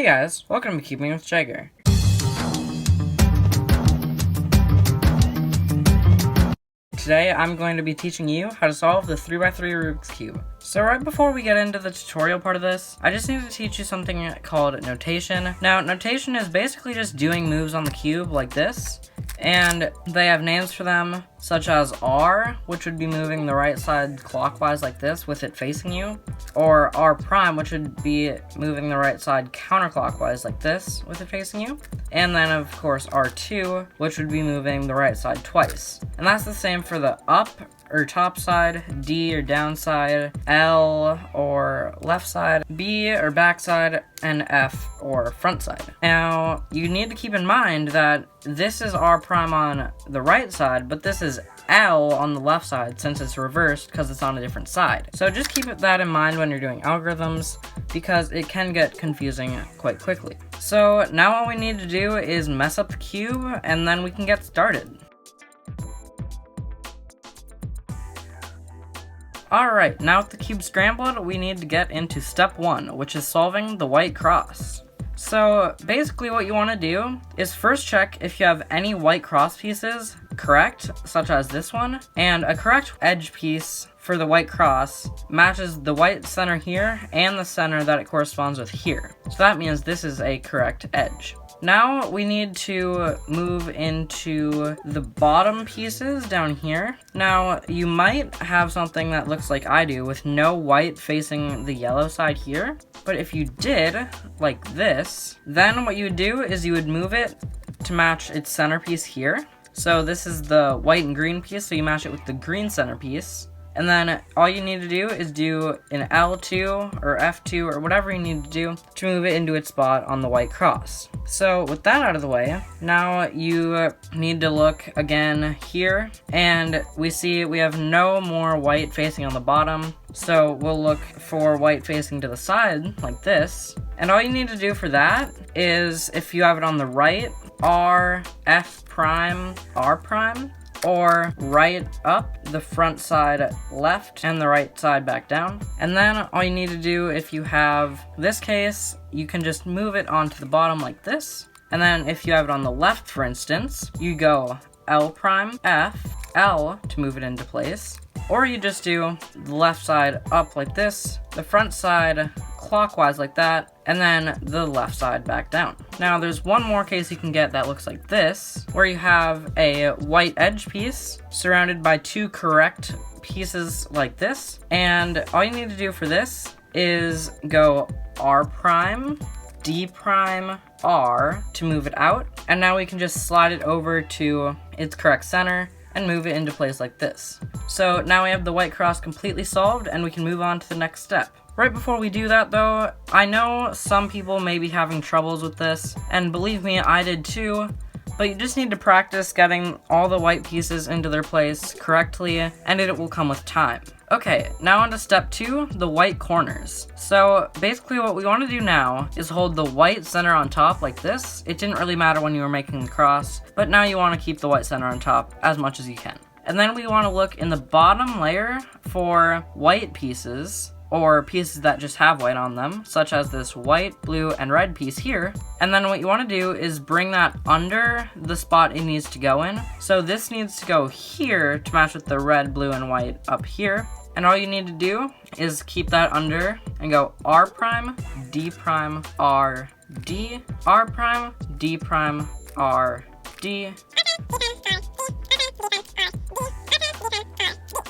guys, welcome to Keeping with Jagger. Today I'm going to be teaching you how to solve the 3x3 Rubik's Cube. So right before we get into the tutorial part of this, I just need to teach you something called notation. Now, notation is basically just doing moves on the cube like this, and they have names for them, such as R, which would be moving the right side clockwise like this with it facing you, or R prime, which would be moving the right side counterclockwise like this with it facing you, and then of course R2, which would be moving the right side twice. And that's the same for the up or top side, D or down side, L or left side, B or back side, and F or front side. Now, you need to keep in mind that this is R prime on the right side, but this is L on the left side since it's reversed because it's on a different side. So just keep that in mind when you're doing algorithms because it can get confusing quite quickly. So now all we need to do is mess up the cube and then we can get started. Alright, now with the cube scrambled, we need to get into step 1, which is solving the white cross. So basically what you want to do is first check if you have any white cross pieces correct, such as this one, and a correct edge piece for the white cross matches the white center here and the center that it corresponds with here. So that means this is a correct edge. Now we need to move into the bottom pieces down here. Now you might have something that looks like I do with no white facing the yellow side here, but if you did like this, then what you would do is you would move it to match its centerpiece here. So this is the white and green piece, so you match it with the green centerpiece. And then all you need to do is do an L2 or F2 or whatever you need to do to move it into its spot on the white cross. So with that out of the way, now you need to look again here, and we see we have no more white facing on the bottom. So we'll look for white facing to the side like this. And all you need to do for that is, if you have it on the right, R, F prime, R prime, or right up, the front side left, and the right side back down. And then all you need to do, if you have this case, you can just move it onto the bottom like this. And then if you have it on the left, for instance, you go L prime, F, L to move it into place. Or you just do the left side up like this, the front side clockwise like that, and then the left side back down. Now there's one more case you can get that looks like this, where you have a white edge piece surrounded by two correct pieces like this, and all you need to do for this is go R prime, D prime, R to move it out, and now we can just slide it over to its correct center and move it into place like this. So now we have the white cross completely solved and we can move on to the next step. Right before we do that though, I know some people may be having troubles with this, and believe me, I did too, but you just need to practice getting all the white pieces into their place correctly, and it will come with time. Okay, now on to step 2, the white corners. So basically what we want to do now is hold the white center on top like this. It didn't really matter when you were making the cross, but now you want to keep the white center on top as much as you can. And then we want to look in the bottom layer for white pieces, or pieces that just have white on them, such as this white, blue, and red piece here. And then what you want to do is bring that under the spot it needs to go in. So this needs to go here to match with the red, blue, and white up here. And all you need to do is keep that under and go R prime, D prime, R, D, R prime, D prime, R, D.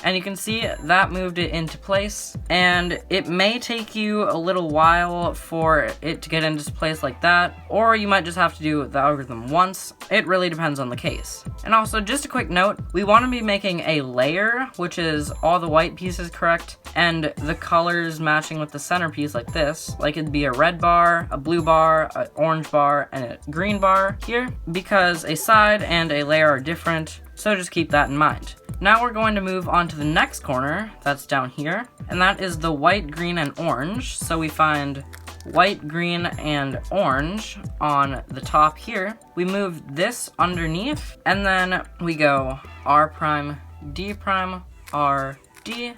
And you can see that moved it into place, and it may take you a little while for it to get into place like that, or you might just have to do the algorithm once. It really depends on the case. And also, just a quick note, we want to be making a layer, which is all the white pieces correct, and the colors matching with the centerpiece like this, like it'd be a red bar, a blue bar, an orange bar, and a green bar here, because a side and a layer are different, so just keep that in mind. Now we're going to move on to the next corner, that's down here, and that is the white, green, and orange. So we find white, green, and orange on the top here. We move this underneath, and then we go R prime, D prime, R, D.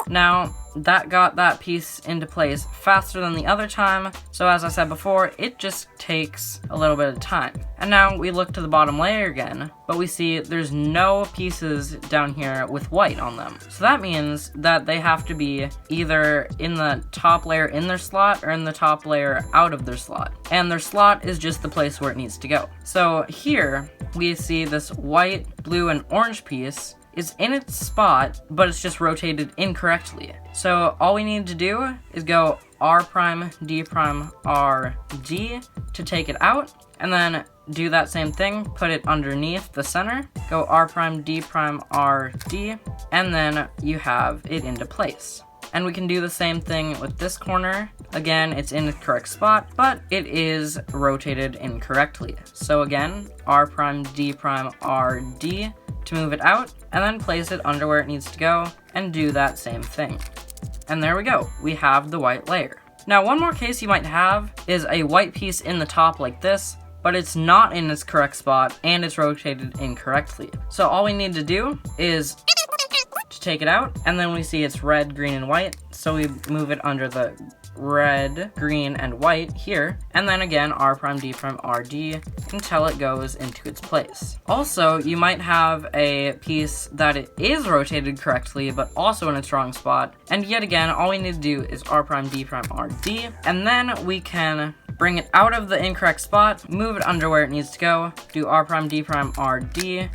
Now, that got that piece into place faster than the other time. So as I said before, it just takes a little bit of time. And now we look to the bottom layer again, but we see there's no pieces down here with white on them. So that means that they have to be either in the top layer in their slot or in the top layer out of their slot. And their slot is just the place where it needs to go. So here we see this white, blue, and orange piece is in its spot, but it's just rotated incorrectly. So all we need to do is go R prime, D prime, R, D to take it out, and then do that same thing, put it underneath the center, go R prime, D prime, R, D, and then you have it into place. And we can do the same thing with this corner. Again, it's in the correct spot, but it is rotated incorrectly. So again, R prime, D prime, R, D to move it out, and then place it under where it needs to go, and do that same thing. And there we go, we have the white layer. Now, one more case you might have is a white piece in the top like this, but it's not in its correct spot, and it's rotated incorrectly. So all we need to do is to take it out, and then we see it's red, green, and white, so we move it under the red, green, and white here, and then again R prime, D prime, R, D until it goes into its place. Also, you might have a piece that it is rotated correctly, but also in its wrong spot, and yet again, all we need to do is R prime, D prime, R, D, and then we can bring it out of the incorrect spot, move it under where it needs to go, do R prime, D prime, R, D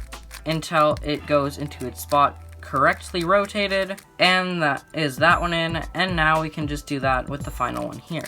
until it goes into its spot correctly rotated, and that is that one in, and now we can just do that with the final one here.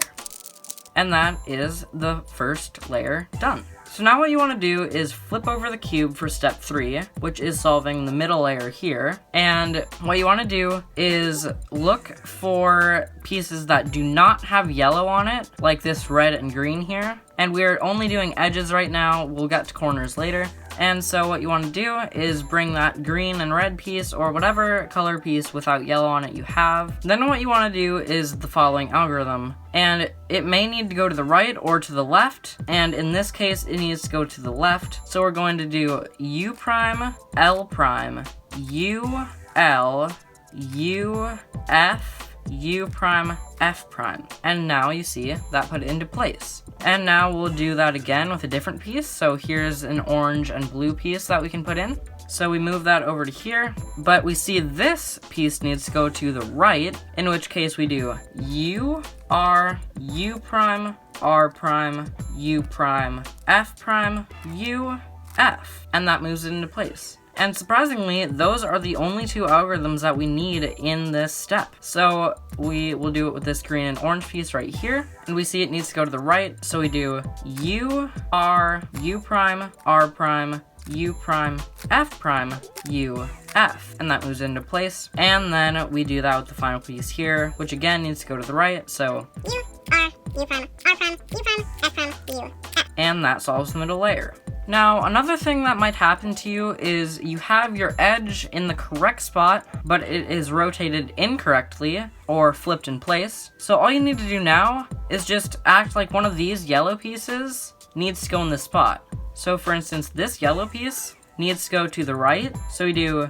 And that is the first layer done. So now what you want to do is flip over the cube for step 3, which is solving the middle layer here. And what you want to do is look for pieces that do not have yellow on it, like this red and green here. And we're only doing edges right now, we'll get to corners later. And so what you want to do is bring that green and red piece, or whatever color piece without yellow on it you have. Then what you want to do is the following algorithm. And it may need to go to the right or to the left, and in this case it needs to go to the left. So we're going to do U prime, L prime, U, L, U, F, U prime, F prime. And now you see that put it into place. And now we'll do that again with a different piece. So here's an orange and blue piece that we can put in. So we move that over to here, but we see this piece needs to go to the right, in which case we do U, R, U prime, R prime, U prime, F prime, U, F, and that moves it into place. And surprisingly, those are the only two algorithms that we need in this step. So we will do it with this green and orange piece right here, and we see it needs to go to the right, so we do U, R, U prime, R prime, U prime, F prime, U, F, and that moves into place. And then we do that with the final piece here, which again needs to go to the right, so U, R, U prime, R prime, U prime, F prime, U, F. And that solves the middle layer. Now, another thing that might happen to you is you have your edge in the correct spot, but it is rotated incorrectly or flipped in place. So all you need to do now is just act like one of these yellow pieces needs to go in this spot. So for instance, this yellow piece needs to go to the right, so we do,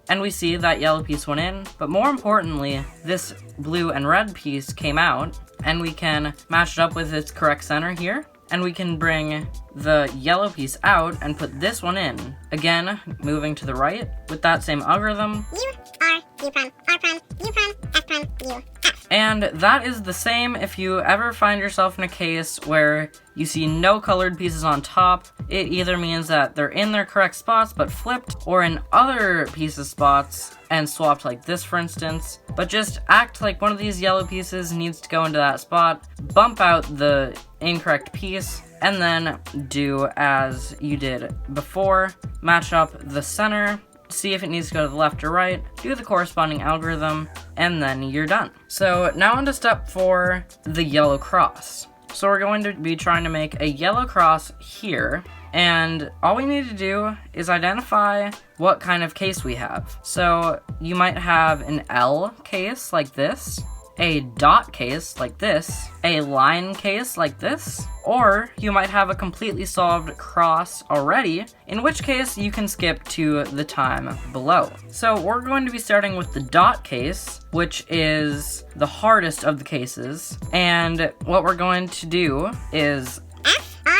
and we see that yellow piece went in, but more importantly, this blue and red piece came out, and we can match it up with its correct center here, and we can bring the yellow piece out and put this one in, again, moving to the right, with that same algorithm. U, R, U prime, R prime, U prime, F prime, U, F. And that is the same if you ever find yourself in a case where you see no colored pieces on top. It either means that they're in their correct spots but flipped, or in other pieces spots and swapped like this for instance. But just act like one of these yellow pieces needs to go into that spot, bump out the incorrect piece, and then do as you did before. Match up the center, see if it needs to go to the left or right, do the corresponding algorithm, and then you're done. So now on to step 4, the yellow cross. So we're going to be trying to make a yellow cross here, and all we need to do is identify what kind of case we have. So you might have an L case like this, a dot case like this, a line case like this, or you might have a completely solved cross already, in which case you can skip to the time below. So we're going to be starting with the dot case, which is the hardest of the cases, and what we're going to do is F, R,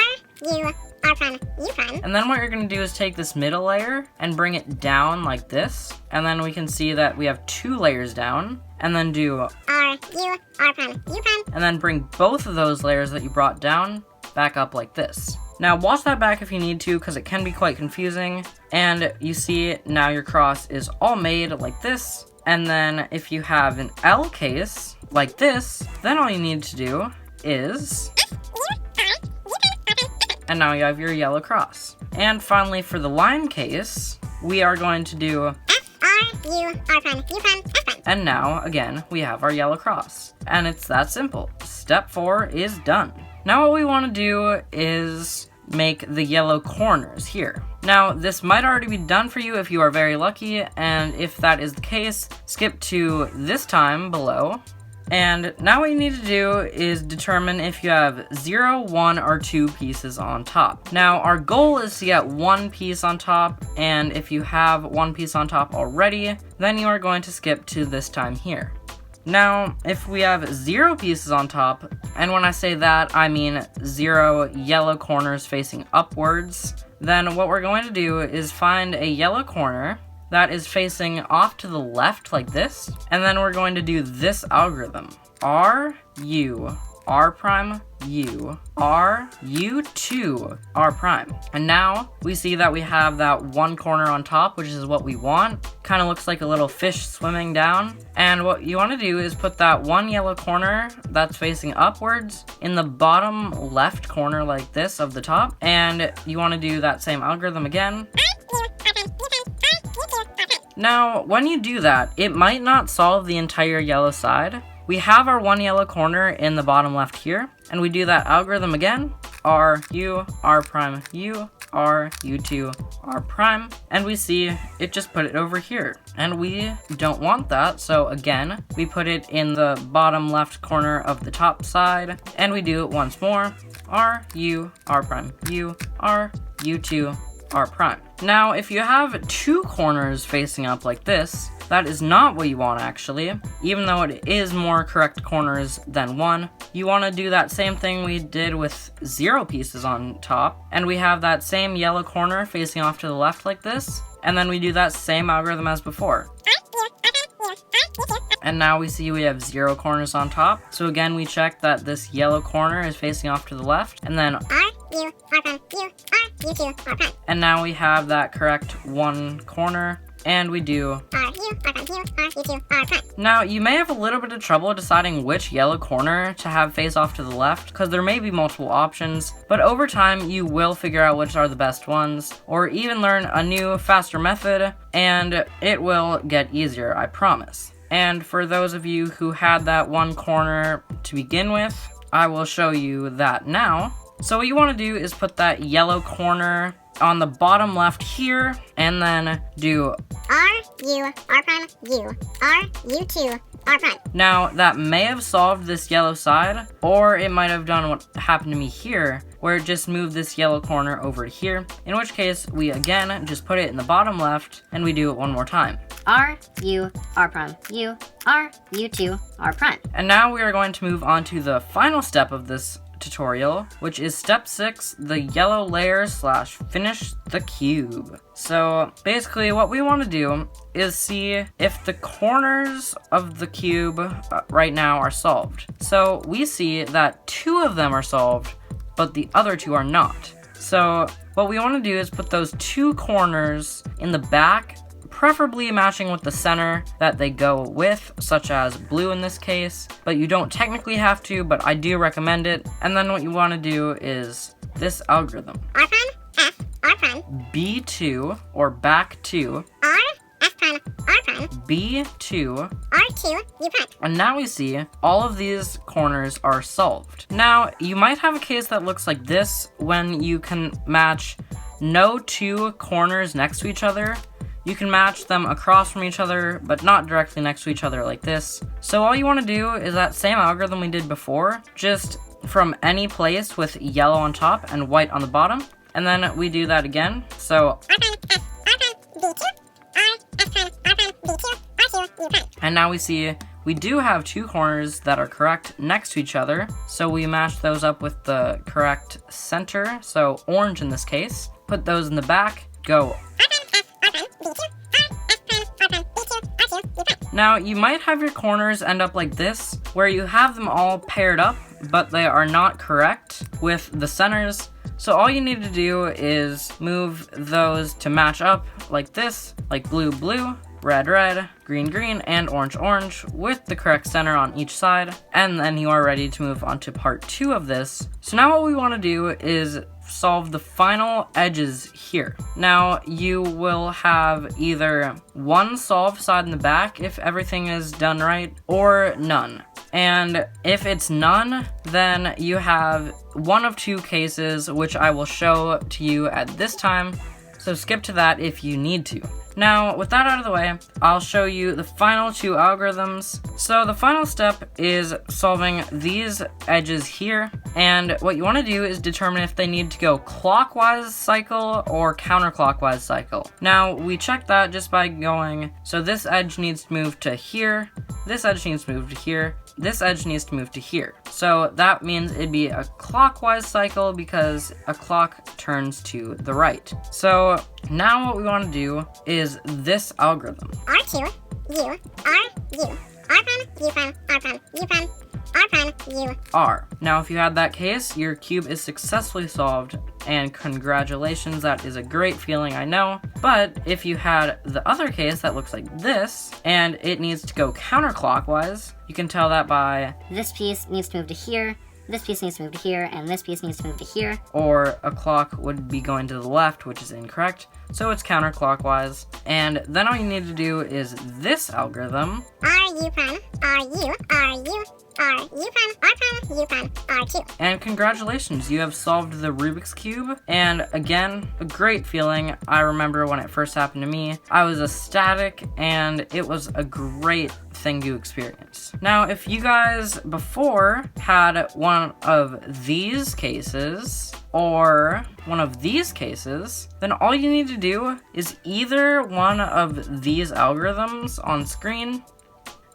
U, R prime, U prime. And then what you're going to do is take this middle layer and bring it down like this, and then we can see that we have 2 layers down, and then do R, U, R prime, U prime. And then bring both of those layers that you brought down back up like this. Now watch that back if you need to, because it can be quite confusing, and you see now your cross is all made like this. And then if you have an L case like this, then all you need to do is, and now you have your yellow cross. And finally for the line case, we are going to do F, R, U, R prime, U prime, F prime. And now, again, we have our yellow cross. And it's that simple. Step 4 is done. Now what we want to do is make the yellow corners here. Now, this might already be done for you if you are very lucky, and if that is the case, skip to this time below. And now what you need to do is determine if you have 0, 1, or 2 pieces on top. Now, our goal is to get 1 piece on top, and if you have 1 piece on top already, then you are going to skip to this time here. Now, if we have 0 pieces on top, and when I say that, I mean 0 yellow corners facing upwards, then what we're going to do is find a yellow corner that is facing off to the left like this, and then we're going to do this algorithm. R, U, R prime, U, R, U2, R prime. And now we see that we have that 1 corner on top, which is what we want. Kind of looks like a little fish swimming down. And what you want to do is put that 1 yellow corner that's facing upwards in the bottom left corner like this of the top. And you want to do that same algorithm again. Now, when you do that, it might not solve the entire yellow side. We have our 1 yellow corner in the bottom left here, and we do that algorithm again. R, U, R prime, U, R, U2, R prime, and we see it just put it over here. And we don't want that, so again, we put it in the bottom left corner of the top side, and we do it once more. R, U, R prime, U, R, U2, R prime. Now, if you have 2 corners facing up like this, that is not what you want actually. Even though it is more correct corners than 1, you want to do that same thing we did with 0 pieces on top, and we have that same yellow corner facing off to the left like this, and then we do that same algorithm as before. And now we see we have 0 corners on top. So again, we check that this yellow corner is facing off to the left, and then R, U, R prime, U, R, U2, R prime. And now we have that correct 1 corner, and we do R, U, R prime, U, R, U2, R prime. Now, you may have a little bit of trouble deciding which yellow corner to have face off to the left, because there may be multiple options, but over time you will figure out which are the best ones, or even learn a new, faster method, and it will get easier, I promise. And for those of you who had that 1 corner to begin with, I will show you that now. So what you want to do is put that yellow corner on the bottom left here, and then do R, U, R prime, U, R, U2, R prime. Now, that may have solved this yellow side, or it might have done what happened to me here, where it just moved this yellow corner over to here, in which case we again just put it in the bottom left, and we do it one more time. R, U, R prime, U, R, U2, R prime. And now we are going to move on to the final step of this tutorial, which is step 6, the yellow layer / finish the cube. So basically what we want to do is see if the corners of the cube right now are solved. So we see that 2 of them are solved, but the other 2 are not. So what we want to do is put those 2 corners in the back, preferably matching with the center that they go with, such as blue in this case, but you don't technically have to, but I do recommend it. And then what you want to do is this algorithm. R prime, F, R prime. B2, or back 2. R, F prime, R prime. B2. R2, U prime. And now we see all of these corners are solved. Now, you might have a case that looks like this when you can match no 2 corners next to each other. you can match them across from each other, but not directly next to each other like this. So all you want to do is that same algorithm we did before, just from any place with yellow on top and white on the bottom. And then we do that again. So and now we see we do have two corners that are correct next to each other. So we match those up with the correct center. So orange in this case. Put those in the back. Go. Now you might have your corners end up like this, where you have them all paired up, but they are not correct with the centers. So all you need to do is move those to match up like this, like blue, blue, red, red, green, green, and orange, orange, with the correct center on each side. And then you are ready to move on to part 2 of this. So now what we want to do is solve the final edges here. Now you will have either one solved side in the back if everything is done right, or none. And if it's none, then you have one of two cases, which I will show to you at this time. So skip to that if you need to. Now, with that out of the way, I'll show you the final 2 algorithms. So the final step is solving these edges here. And what you want to do is determine if they need to go clockwise cycle or counterclockwise cycle. Now, we check that just by going, so this edge needs to move to here, this edge needs to move to here, this edge needs to move to here. So that means it'd be a clockwise cycle because a clock turns to the right. So now what we want to do is this algorithm. R2, U, R, U, R prime, U prime, R prime, U prime, R prime, U. R. Now if you had that case, your cube is successfully solved, and congratulations, that is a great feeling, I know. But if you had the other case that looks like this, and it needs to go counterclockwise, you can tell that by This piece needs to move to here, this piece needs to move to here, and this piece needs to move to here. Or a clock would be going to the left, which is incorrect, so it's counterclockwise. And then all you need to do is this algorithm. R, U prime, R, U, R, U, R, U prime, R prime, U prime, R2. And congratulations, you have solved the Rubik's Cube. And again, a great feeling. I remember when it first happened to me, I was ecstatic, and it was a great thing to experience. Now, if you guys before had one of these cases, or one of these cases, then all you need to do is either one of these algorithms on screen.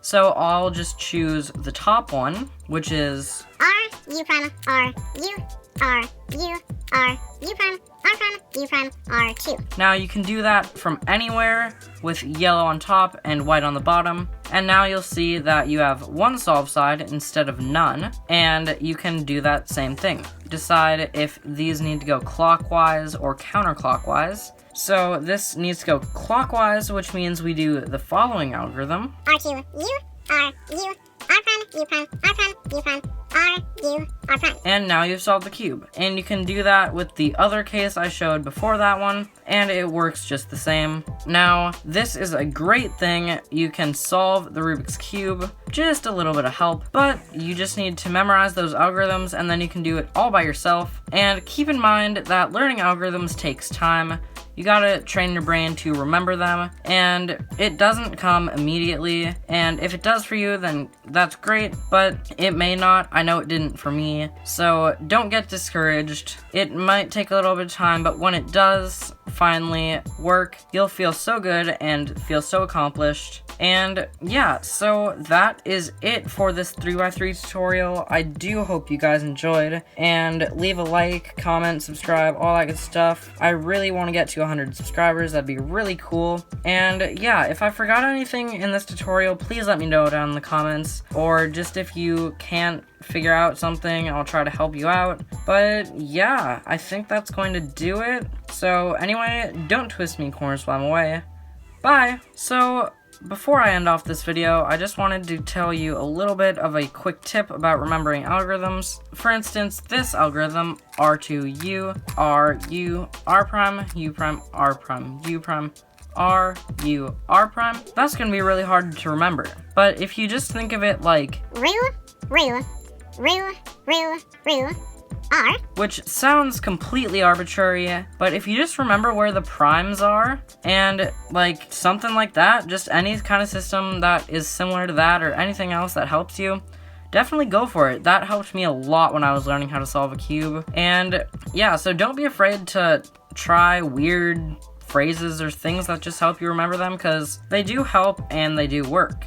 So I'll just choose the top one, which is R, U prime, R, U, R, U, R, U prime, R prime, U prime, R2. Now you can do that from anywhere with yellow on top and white on the bottom. And now you'll see that you have one solved side instead of none, and you can do that same thing. Decide if these need to go clockwise or counterclockwise. So this needs to go clockwise, which means we do the following algorithm. R2, U, R, U, R prime, U prime, R prime, U prime, R, U, R prime. And now you've solved the cube. And you can do that with the other case I showed before that one, and it works just the same. Now, this is a great thing. You can solve the Rubik's Cube, just a little bit of help, but you just need to memorize those algorithms, and then you can do it all by yourself. And keep in mind that learning algorithms takes time. You gotta train your brain to remember them, and it doesn't come immediately, and if it does for you, then that's great, but it may not. I know it didn't for me, so don't get discouraged. It might take a little bit of time, but when it does finally work, you'll feel so good and feel so accomplished. And yeah, so that is it for this 3x3 tutorial. I do hope you guys enjoyed, and leave a like, comment, subscribe, all that good stuff. I really want to get to 100 subscribers. That'd be really cool. And yeah, if I forgot anything in this tutorial, please let me know down in the comments, or just if you can't figure out something, I'll try to help you out. But yeah, I think that's going to do it. So anyway, don't twist me corners while I'm away. Bye! So before I end off this video, I just wanted to tell you a little bit of a quick tip about remembering algorithms. For instance, this algorithm, R2, U, R, U, R prime, U prime, R prime, U prime, R, U, R prime, that's going to be really hard to remember. But if you just think of it like Roo, roo, roo, roo, roo, R. which sounds completely arbitrary, but if you just remember where the primes are, and like something like that, just any kind of system that is similar to that or anything else that helps you, definitely go for it. That helped me a lot when I was learning how to solve a cube. And yeah, so don't be afraid to try weird phrases or things that just help you remember them, because they do help and they do work.